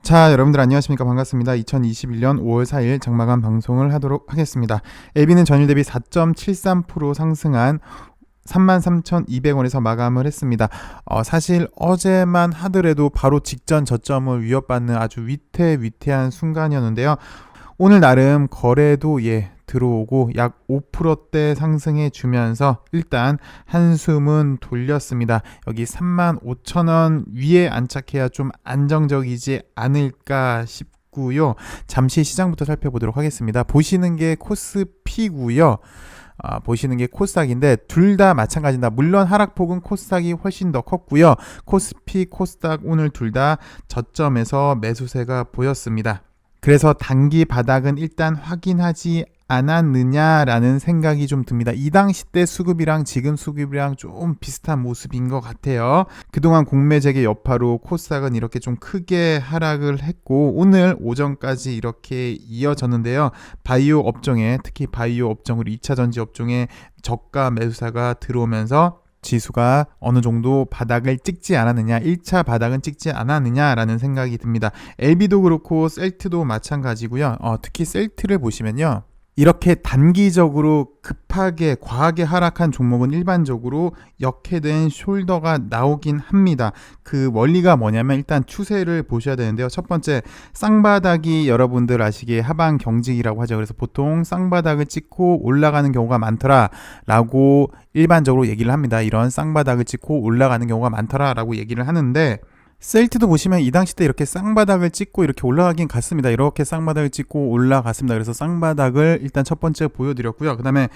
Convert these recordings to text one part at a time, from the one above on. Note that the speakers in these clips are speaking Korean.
자, 여러분들 안녕하십니까? 반갑습니다. 2021년 5월 4일 장마감 방송을 하도록 하겠습니다. LB는 전일 대비 4.73% 상승한 33,200원에서 마감을 했습니다. 사실 어제만 하더라도 바로 직전 저점을 위협받는 아주 위태위태한 순간이었는데요. 오늘 나름 거래도 들어오고 약 5%대 상승해 주면서 일단 한숨은 돌렸습니다. 여기 35,000원 위에 안착해야 좀 안정적이지 않을까 싶고요. 잠시 시장부터 살펴보도록 하겠습니다. 보시는 게 코스피고요. 보시는 게 코스닥인데 둘 다 마찬가지입니다. 물론 하락폭은 코스닥이 훨씬 더 컸고요. 코스피, 코스닥 오늘 둘 다 저점에서 매수세가 보였습니다. 그래서 단기 바닥은 일단 확인하지 않았느냐라는 생각이 좀 듭니다. 이 당시 때 수급이랑 지금 수급이랑 좀 비슷한 모습인 것 같아요. 그동안 공매제계 여파로 코스닥은 이렇게 좀 크게 하락을 했고 오늘 오전까지 이렇게 이어졌는데요. 바이오 업종에 특히 바이오 업종으로 2차 전지 업종에 저가 매수사가 들어오면서 지수가 어느 정도 바닥을 찍지 않았느냐, 1차 바닥은 찍지 않았느냐라는 생각이 듭니다. LB도 그렇고 셀트도 마찬가지고요. 특히 셀트를 보시면요. 이렇게 단기적으로 급하게 과하게 하락한 종목은 일반적으로 역해된 숄더가 나오긴 합니다. 그 원리가 뭐냐면 일단 추세를 보셔야 되는데요. 첫 번째, 쌍바닥이 여러분들 아시기에 하방 경직이라고 하죠. 그래서 보통 쌍바닥을 찍고 올라가는 경우가 많더라라고 일반적으로 얘기를 합니다. 이런 쌍바닥을 찍고 올라가는 경우가 많더라라고 얘기를 하는데 셀트도 보시면 이 당시 때 이렇게 쌍바닥을 찍고 이렇게 올라가긴 갔습니다. 이렇게 쌍바닥을 찍고 올라갔습니다. 그래서 쌍바닥을 일단 첫 번째 보여드렸고요. 그 다음에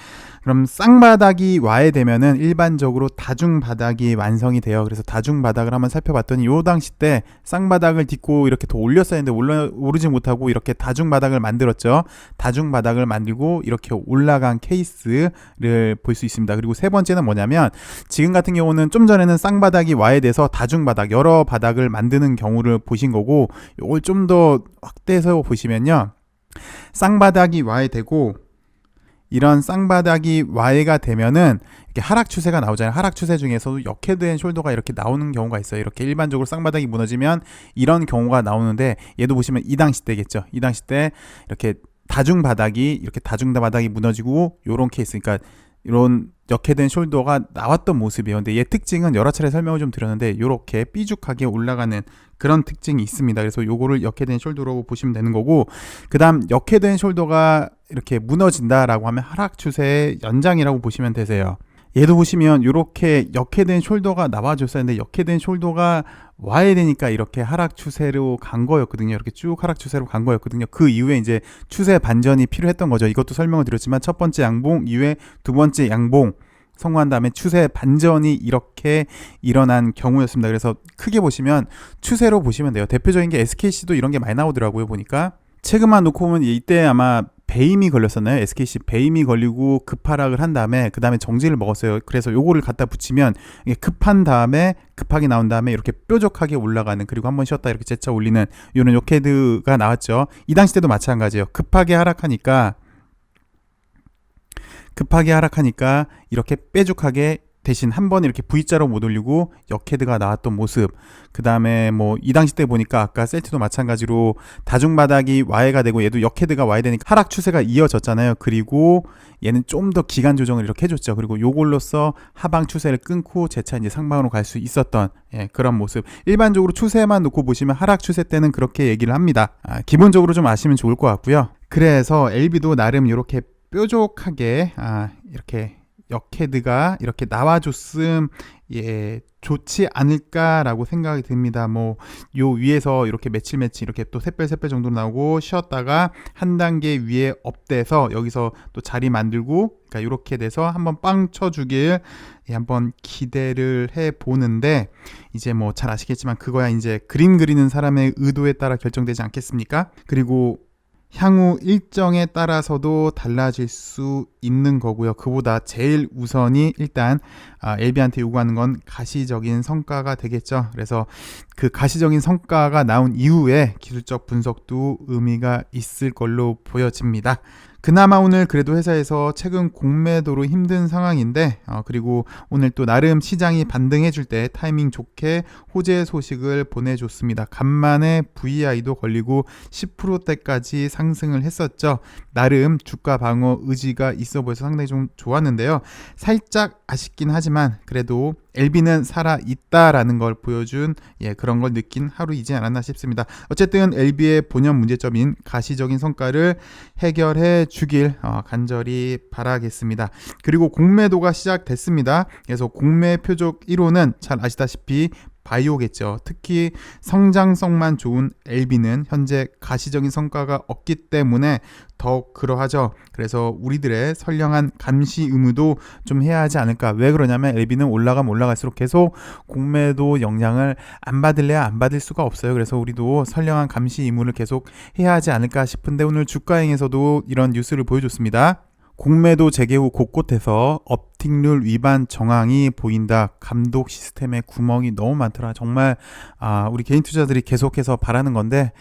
그럼 쌍바닥이 와야 되면은 일반적으로 다중바닥이 완성이 돼요. 그래서 다중바닥을 한번 살펴봤더니 요 당시 때 쌍바닥을 딛고 이렇게 더 올렸어야 했는데 오르지 못하고 이렇게 다중바닥을 만들었죠. 다중바닥을 만들고 이렇게 올라간 케이스를 볼 수 있습니다. 그리고 세 번째는 뭐냐면 지금 같은 경우는 좀 전에는 쌍바닥이 와야 돼서 다중바닥 여러 바닥을 만드는 경우를 보신 거고 이걸 좀 더 확대해서 보시면요. 쌍바닥이 와야 되고 이런 쌍바닥이 와해가 되면은 이렇게 하락 추세가 나오잖아요. 하락 추세 중에서도 역헤드앤 숄더가 이렇게 나오는 경우가 있어요. 이렇게 일반적으로 쌍바닥이 무너지면 이런 경우가 나오는데 얘도 보시면 이 당시 때겠죠. 이 당시 때 이렇게 다중바닥이 이렇게 다중바닥이 무너지고 요런 케이스, 그러니까 이런 역해된 숄더가 나왔던 모습이에요. 근데 얘 특징은 여러 차례 설명을 좀 드렸는데 이렇게 삐죽하게 올라가는 그런 특징이 있습니다. 그래서 요거를 역해된 숄더라고 보시면 되는 거고, 그 다음 역해된 숄더가 이렇게 무너진다라고 하면 하락 추세의 연장이라고 보시면 되세요. 얘도 보시면 이렇게 역해된 숄더가 나와줬었는데 역해된 숄더가 와야 되니까 이렇게 하락 추세로 간 거였거든요. 이렇게 쭉 하락 추세로 간 거였거든요. 그 이후에 이제 추세 반전이 필요했던 거죠. 이것도 설명을 드렸지만 첫 번째 양봉 이후에 두 번째 양봉 성공한 다음에 추세 반전이 이렇게 일어난 경우였습니다. 그래서 크게 보시면 추세로 보시면 돼요. 대표적인 게 SKC도 이런 게 많이 나오더라고요. 보니까 최근만 놓고 보면 이때 아마 배임이 걸렸었나요? SKC 배임이 걸리고 급하락을 한 다음에 그 다음에 정지를 먹었어요. 그래서 요거를 갖다 붙이면 급한 다음에 급하게 나온 다음에 이렇게 뾰족하게 올라가는, 그리고 한번 쉬었다 이렇게 재차 올리는 요런 요캐드가 나왔죠. 이 당시 때도 마찬가지예요. 급하게 하락하니까 이렇게 뾰족하게 대신 한 번 이렇게 V자로 못 올리고 역헤드가 나왔던 모습. 그 다음에 뭐 이 당시 때 보니까 아까 셀트도 마찬가지로 다중바닥이 와해가 되고 얘도 역헤드가 와야 되니까 하락 추세가 이어졌잖아요. 그리고 얘는 좀 더 기간 조정을 이렇게 해줬죠. 그리고 요걸로써 하방 추세를 끊고 재차 이제 상방으로 갈 수 있었던 그런 모습. 일반적으로 추세만 놓고 보시면 하락 추세 때는 그렇게 얘기를 합니다. 기본적으로 좀 아시면 좋을 것 같고요. 그래서 LB도 나름 이렇게 뾰족하게 이렇게 역헤드가 이렇게 나와줬음 좋지 않을까라고 생각이 듭니다. 뭐 요 위에서 이렇게 며칠 이렇게 또 샛별 정도로 나오고 쉬었다가 한 단계 위에 업돼서 여기서 또 자리 만들고, 그러니까 이렇게 돼서 한번 빵 쳐주길 한번 기대를 해 보는데, 이제 뭐 잘 아시겠지만 그거야 이제 그림 그리는 사람의 의도에 따라 결정되지 않겠습니까? 그리고 향후 일정에 따라서도 달라질 수 있는 거고요. 그보다 제일 우선이 일단 LB한테 요구하는 건 가시적인 성과가 되겠죠. 그래서 그 가시적인 성과가 나온 이후에 기술적 분석도 의미가 있을 걸로 보여집니다. 그나마 오늘 그래도 회사에서 최근 공매도로 힘든 상황인데 그리고 오늘 또 나름 시장이 반등해줄 때 타이밍 좋게 호재 소식을 보내줬습니다. 간만에 VI도 걸리고 10%대까지 상승을 했었죠. 나름 주가 방어 의지가 있어 보여서 상당히 좀 좋았는데요. 살짝 아쉽긴 하지만 그래도 LB는 살아있다라는 걸 보여준 그런 걸 느낀 하루이지 않았나 싶습니다. 어쨌든 LB의 본연 문제점인 가시적인 성과를 해결해 주길 간절히 바라겠습니다. 그리고 공매도가 시작됐습니다. 그래서 공매 표적 1호는 잘 아시다시피 바이오겠죠. 특히 성장성만 좋은 LB는 현재 가시적인 성과가 없기 때문에 더욱 그러하죠. 그래서 우리들의 선량한 감시 의무도 좀 해야 하지 않을까. 왜 그러냐면 LB는 올라가면 올라갈수록 계속 공매도 영향을 안 받을래야 안 받을 수가 없어요. 그래서 우리도 선량한 감시 의무를 계속 해야 하지 않을까 싶은데 오늘 주가행에서도 이런 뉴스를 보여줬습니다. 공매도 재개 후 곳곳에서 업틱률 위반 정황이 보인다. 감독 시스템에 구멍이 너무 많더라. 정말 우리 개인 투자들이 계속해서 바라는 건데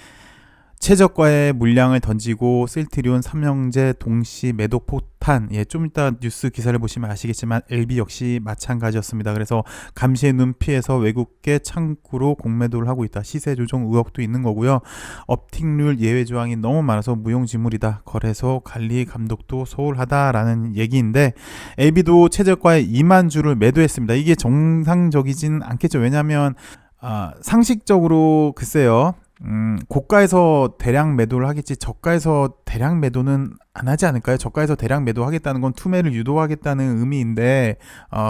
최저가의 물량을 던지고 실트리온, 삼형제 동시 매도 폭탄. 좀 이따 뉴스 기사를 보시면 아시겠지만 LB 역시 마찬가지였습니다. 그래서 감시의 눈 피해서 외국계 창구로 공매도를 하고 있다. 시세 조정 의혹도 있는 거고요. 업틱률 예외 조항이 너무 많아서 무용지물이다. 거래소 관리 감독도 소홀하다라는 얘기인데 LB도 최저가에 2만 주를 매도했습니다. 이게 정상적이진 않겠죠. 왜냐하면 상식적으로 글쎄요. 고가에서 대량 매도를 하겠지 저가에서 대량 매도는 안 하지 않을까요? 저가에서 대량 매도하겠다는 건 투매를 유도하겠다는 의미인데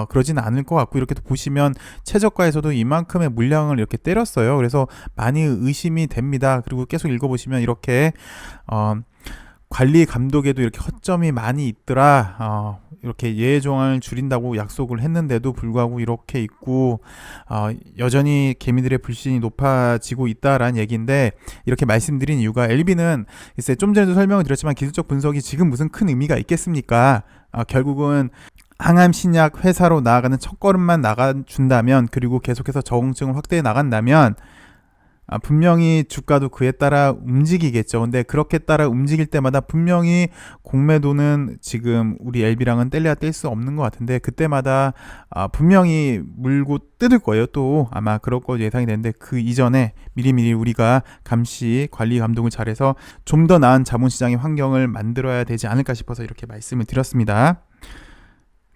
그러진 않을 것 같고 이렇게 보시면 최저가에서도 이만큼의 물량을 이렇게 때렸어요. 그래서 많이 의심이 됩니다. 그리고 계속 읽어보시면 이렇게 관리 감독에도 이렇게 허점이 많이 있더라. 이렇게 예외 조항을 줄인다고 약속을 했는데도 불구하고 이렇게 있고 여전히 개미들의 불신이 높아지고 있다라는 얘기인데 이렇게 말씀드린 이유가 LB는 글쎄 좀 전에도 설명을 드렸지만 기술적 분석이 지금 무슨 큰 의미가 있겠습니까? 결국은 항암 신약 회사로 나아가는 첫걸음만 나가준다면 그리고 계속해서 적응증을 확대해 나간다면 분명히 주가도 그에 따라 움직이겠죠. 근데 그렇게 따라 움직일 때마다 분명히 공매도는 지금 우리 LB랑은 뗄래야 뗄 수 없는 것 같은데 그때마다 분명히 물고 뜯을 거예요. 또 아마 그럴 거 예상이 되는데 그 이전에 미리미리 우리가 감시, 관리, 감독을 잘해서 좀 더 나은 자본시장의 환경을 만들어야 되지 않을까 싶어서 이렇게 말씀을 드렸습니다.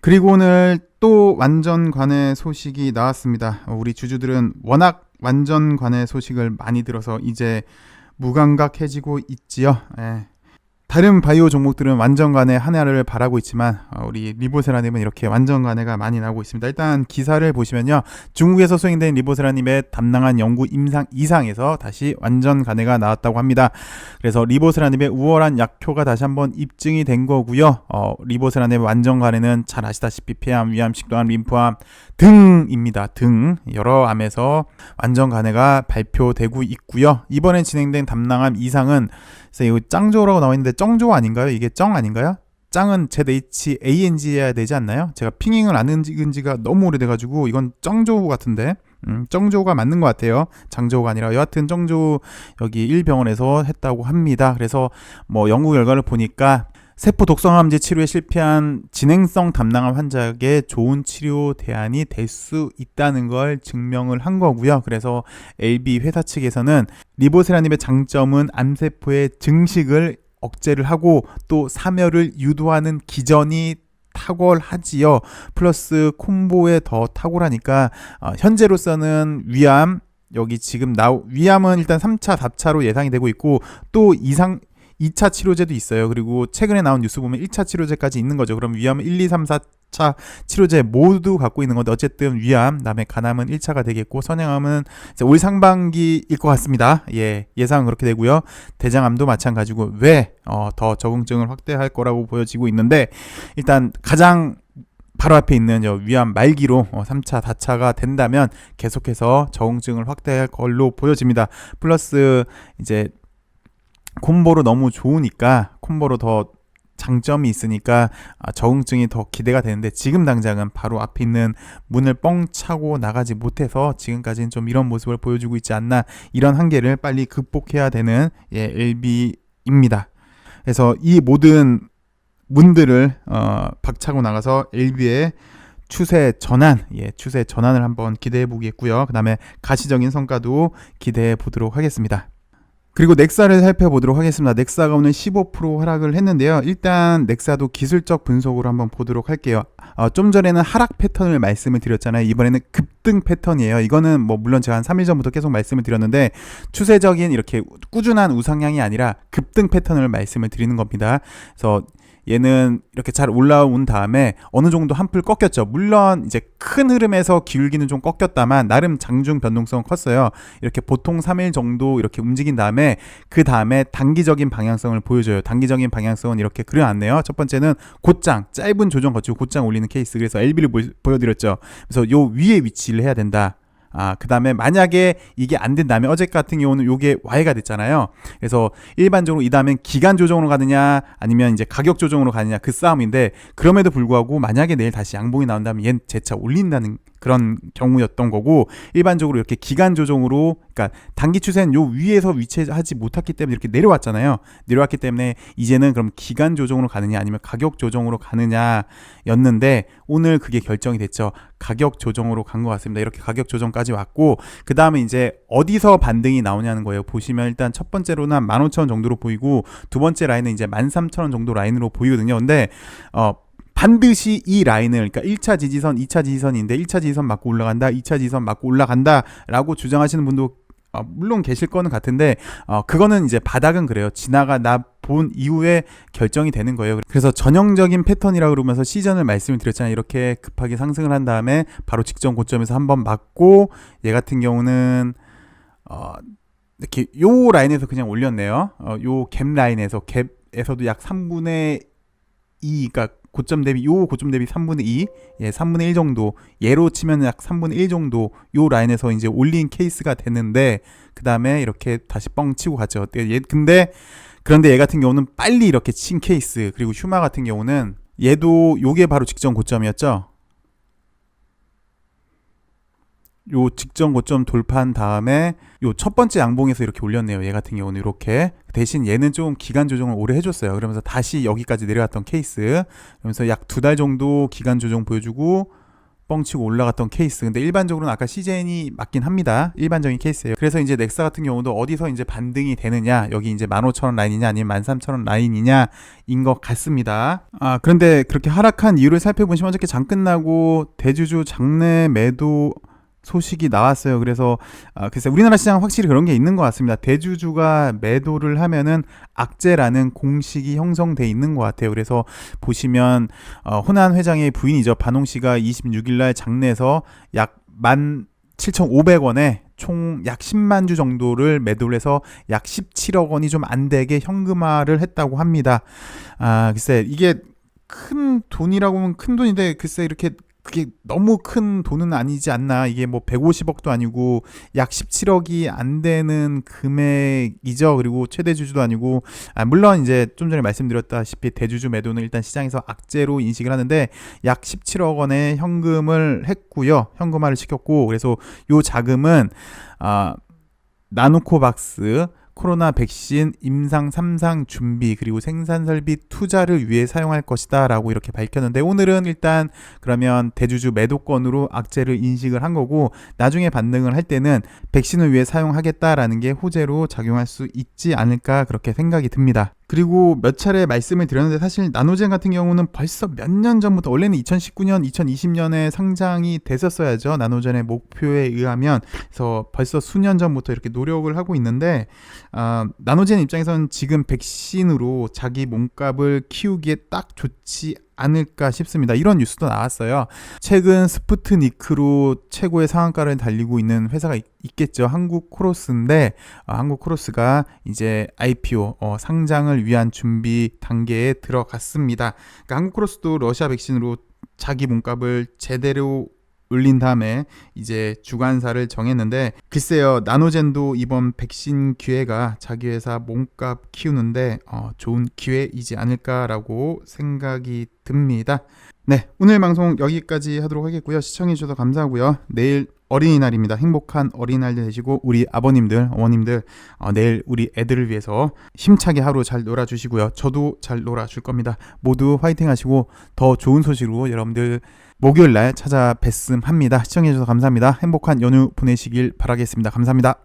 그리고 오늘 또 완전 관해 소식이 나왔습니다. 우리 주주들은 워낙 완전 관해 소식을 많이 들어서 이제 무감각해지고 있지요. 다른 바이오 종목들은 완전 관해 한 해를 바라고 있지만 우리 리보세라님은 이렇게 완전 관해가 많이 나오고 있습니다. 일단 기사를 보시면요. 중국에서 수행된 리보세라님의 담당한 연구 임상 이상에서 다시 완전 관해가 나왔다고 합니다. 그래서 리보세라님의 우월한 약효가 다시 한번 입증이 된 거고요. 리보세라님의 완전 관해는 잘 아시다시피 폐암, 위암, 식도암, 림프암 등입니다. 등 여러 암에서 완전 관해가 발표되고 있고요. 이번에 진행된 담당암 이상은 이거 짱조라고 나와 있는데 쩡조 아닌가요? 이게 쩡 아닌가요? 짱은 ZHANG 해야 되지 않나요? 제가 핑잉을 안 읽은 지가 너무 오래돼가지고 이건 쩡조 같은데 쩡조가 맞는 것 같아요. 장조가 아니라 여하튼 쩡조 여기 1병원에서 했다고 합니다. 그래서 뭐 연구 결과를 보니까 세포 독성암제 치료에 실패한 진행성 담낭암 환자에게 좋은 치료 대안이 될 수 있다는 걸 증명을 한 거고요. 그래서 LB 회사 측에서는 리보세라님의 장점은 암세포의 증식을 억제를 하고 또 사멸을 유도하는 기전이 탁월하지요. 플러스 콤보에 더 탁월하니까 현재로서는 위암 여기 지금 위암은 일단 3차, 4차로 예상이 되고 있고 또 2차 치료제도 있어요. 그리고 최근에 나온 뉴스 보면 1차 치료제까지 있는 거죠. 그럼 위암은 1, 2, 3, 4차 치료제 모두 갖고 있는 건데 어쨌든 위암, 그다음에 간암은 1차가 되겠고 선형암은 올 상반기일 것 같습니다. 예상은 그렇게 되고요. 대장암도 마찬가지고 왜 더 적응증을 확대할 거라고 보여지고 있는데 일단 가장 바로 앞에 있는 위암 말기로 3차, 4차가 된다면 계속해서 적응증을 확대할 걸로 보여집니다. 플러스 이제 콤보로 너무 좋으니까 콤보로 더 장점이 있으니까 적응증이 더 기대가 되는데 지금 당장은 바로 앞에 있는 문을 뻥 차고 나가지 못해서 지금까지는 좀 이런 모습을 보여주고 있지 않나 이런 한계를 빨리 극복해야 되는 LB입니다. 그래서 이 모든 문들을 박차고 나가서 LB의 추세 전환, 추세 전환을 한번 기대해 보겠고요. 그 다음에 가시적인 성과도 기대해 보도록 하겠습니다. 그리고 넥사를 살펴보도록 하겠습니다. 넥사가 오늘 15% 하락을 했는데요. 일단 넥사도 기술적 분석으로 한번 보도록 할게요. 좀 전에는 하락 패턴을 말씀을 드렸잖아요. 이번에는 급등 패턴이에요. 이거는 뭐 물론 제가 한 3일 전부터 계속 말씀을 드렸는데 추세적인 이렇게 꾸준한 우상향이 아니라 급등 패턴을 말씀을 드리는 겁니다. 그래서 얘는 이렇게 잘 올라온 다음에 어느 정도 한풀 꺾였죠. 물론 이제 큰 흐름에서 기울기는 좀 꺾였다만 나름 장중 변동성은 컸어요. 이렇게 보통 3일 정도 이렇게 움직인 다음에 그 다음에 단기적인 방향성을 보여줘요. 단기적인 방향성은 이렇게 그려놨네요. 첫 번째는 곧장 짧은 조정 거치고 곧장 올리는 케이스. 그래서 LB를 보여드렸죠. 그래서 요 위에 위치를 해야 된다. 그 다음에 만약에 이게 안 된다면 어제 같은 경우는 요게 Y가 됐잖아요. 그래서 일반적으로 이 다음엔 기간 조정으로 가느냐 아니면 이제 가격 조정으로 가느냐 그 싸움인데, 그럼에도 불구하고 만약에 내일 다시 양봉이 나온다면 얘는 재차 올린다는 그런 경우였던 거고, 일반적으로 이렇게 기간 조정으로, 그러니까 단기 추세는 요 위에서 위치하지 못했기 때문에 이렇게 내려왔잖아요. 내려왔기 때문에 이제는 그럼 기간 조정으로 가느냐 아니면 가격 조정으로 가느냐 였는데, 오늘 그게 결정이 됐죠. 가격 조정으로 간 것 같습니다. 이렇게 가격 조정까지 왔고, 그 다음에 이제 어디서 반등이 나오냐는 거예요. 보시면 일단 첫 번째로는 한 15,000원 정도로 보이고, 두 번째 라인은 이제 13,000원 정도 라인으로 보이거든요. 근데 반드시 이 라인을, 그러니까 1차 지지선, 2차 지지선인데 1차 지지선 맞고 올라간다, 2차 지지선 맞고 올라간다 라고 주장하시는 분도 물론 계실 거는 같은데, 그거는 이제 바닥은 그래요. 지나가 나 본 이후에 결정이 되는 거예요. 그래서 전형적인 패턴이라고 그러면서 시전을 말씀을 드렸잖아요. 이렇게 급하게 상승을 한 다음에 바로 직전 고점에서 한번 맞고, 얘 같은 경우는 이렇게 요 라인에서 그냥 올렸네요. 요 갭 라인에서, 갭에서도 약 3분의 2, 그러니까 고점 대비, 요 고점 대비 3분의 2, 3분의 1 정도, 얘로 치면 약 3분의 1 정도 요 라인에서 이제 올린 케이스가 됐는데, 그 다음에 이렇게 다시 뻥 치고 갔죠. 그런데 얘 같은 경우는 빨리 이렇게 친 케이스. 그리고 휴마 같은 경우는 얘도 요게 바로 직전 고점이었죠. 요 직전 고점 돌파한 다음에 요 첫 번째 양봉에서 이렇게 올렸네요. 얘 같은 경우는 이렇게. 대신 얘는 좀 기간 조정을 오래 해줬어요. 그러면서 다시 여기까지 내려갔던 케이스. 그러면서 약 2달 정도 기간 조정 보여주고 뻥치고 올라갔던 케이스. 근데 일반적으로는 아까 CJN이 맞긴 합니다. 일반적인 케이스예요. 그래서 이제 넥사 같은 경우도 어디서 이제 반등이 되느냐, 여기 이제 15,000원 라인이냐 아니면 13,000원 라인이냐 인 것 같습니다. 그런데 그렇게 하락한 이유를 살펴보시면 어저께 장 끝나고 대주주 장내 매도 소식이 나왔어요. 그래서 글쎄 우리나라 시장 확실히 그런 게 있는 것 같습니다. 대주주가 매도를 하면은 악재라는 공식이 형성돼 있는 것 같아요. 그래서 보시면 호난 회장의 부인이죠, 반홍 씨가 26일날 장내에서 약 17,500원에 총 약 10만 주 정도를 매도를 해서 약 17억 원이 좀 안 되게 현금화를 했다고 합니다. 글쎄 이게 큰 돈이라고 하면 큰 돈인데, 글쎄 이렇게 그게 너무 큰 돈은 아니지 않나. 이게 뭐 150억도 아니고 약 17억이 안 되는 금액이죠. 그리고 최대 주주도 아니고, 물론 이제 좀 전에 말씀드렸다시피 대주주 매도는 일단 시장에서 악재로 인식을 하는데, 약 17억 원의 현금을 했고요. 현금화를 시켰고, 그래서 요 자금은 나노코박스 코로나 백신 임상 3상 준비 그리고 생산 설비 투자를 위해 사용할 것이다 라고 이렇게 밝혔는데, 오늘은 일단 그러면 대주주 매도권으로 악재를 인식을 한 거고, 나중에 반등을 할 때는 백신을 위해 사용하겠다라는 게 호재로 작용할 수 있지 않을까 그렇게 생각이 듭니다. 그리고 몇 차례 말씀을 드렸는데, 사실 나노젠 같은 경우는 벌써 몇 년 전부터, 원래는 2019년, 2020년에 상장이 됐었어야죠. 나노젠의 목표에 의하면. 그래서 벌써 수년 전부터 이렇게 노력을 하고 있는데, 나노젠 입장에서는 지금 백신으로 자기 몸값을 키우기에 딱 좋지 않을까 싶습니다. 이런 뉴스도 나왔어요. 최근 스푸트니크로 최고의 상한가를 달리고 있는 회사가 있겠죠. 한국코러스인데, 한국코러스가 이제 IPO 상장을 위한 준비 단계에 들어갔습니다. 그러니까 한국코러스도 러시아 백신으로 자기 몸값을 제대로 올린 다음에 이제 주관사를 정했는데, 글쎄요, 나노젠도 이번 백신 기회가 자기 회사 몸값 키우는데 좋은 기회이지 않을까라고 생각이 듭니다. 네, 오늘 방송 여기까지 하도록 하겠고요. 시청해주셔서 감사하고요. 내일 어린이날입니다. 행복한 어린이날 되시고 우리 아버님들, 어머님들 내일 우리 애들을 위해서 힘차게 하루 잘 놀아주시고요. 저도 잘 놀아줄 겁니다. 모두 화이팅 하시고 더 좋은 소식으로 여러분들 목요일날 찾아뵙음 합니다. 시청해주셔서 감사합니다. 행복한 연휴 보내시길 바라겠습니다. 감사합니다.